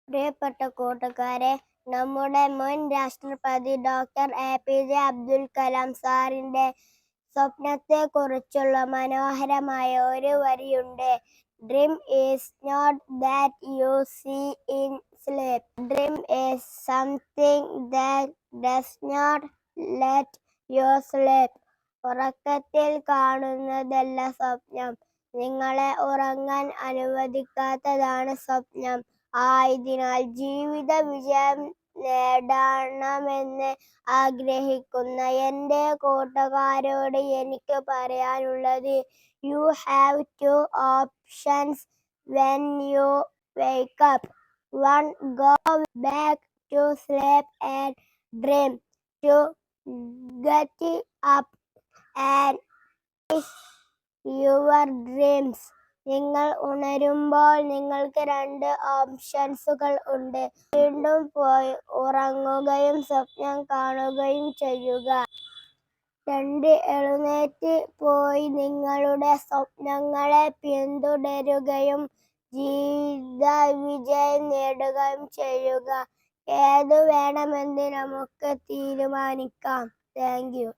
പ്രിയപ്പെട്ട കൂട്ടുകാരെ, നമ്മുടെ മുൻ രാഷ്ട്രപതി ഡോക്ടർ എ.പി.ജെ. അബ്ദുൽ കലാം സാറിന്റെ സ്വപ്നത്തെക്കുറിച്ചുള്ള മനോഹരമായ ഒരു വരിയുണ്ട്. Dream is not that you see in sleep. Dream is something that does not let you sleep. ഉറക്കത്തിൽ കാണുന്നതല്ല സ്വപ്നം, നിങ്ങളെ ഉറങ്ങാൻ അനുവദിക്കാത്തതാണ് സ്വപ്നം. ആയതിനാൽ ജീവിത വിജയം നേടണമെന്ന് ആഗ്രഹിക്കുന്ന എൻ്റെ കൂട്ടുകാരോട് എനിക്ക് പറയാനുള്ളത്, you have two options when you wake up. One, go back to sleep and dream. Two, get up and chase your dreams. നിങ്ങൾ ഉണരുമ്പോൾ നിങ്ങൾക്ക് 2 ഓപ്ഷൻസുകൾ ഉണ്ട്. വീണ്ടും പോയി ഉറങ്ങുകയും സ്വപ്നം കാണുകയും ചെയ്യുക. 2, എഴുന്നേറ്റ് പോയി നിങ്ങളുടെ സ്വപ്നങ്ങളെ പിന്തുടരുകയും ജീവിത വിജയം നേടുകയും ചെയ്യുക. ഏതു വേണമെന്ന് നമുക്ക് തീരുമാനിക്കാം. Thank you.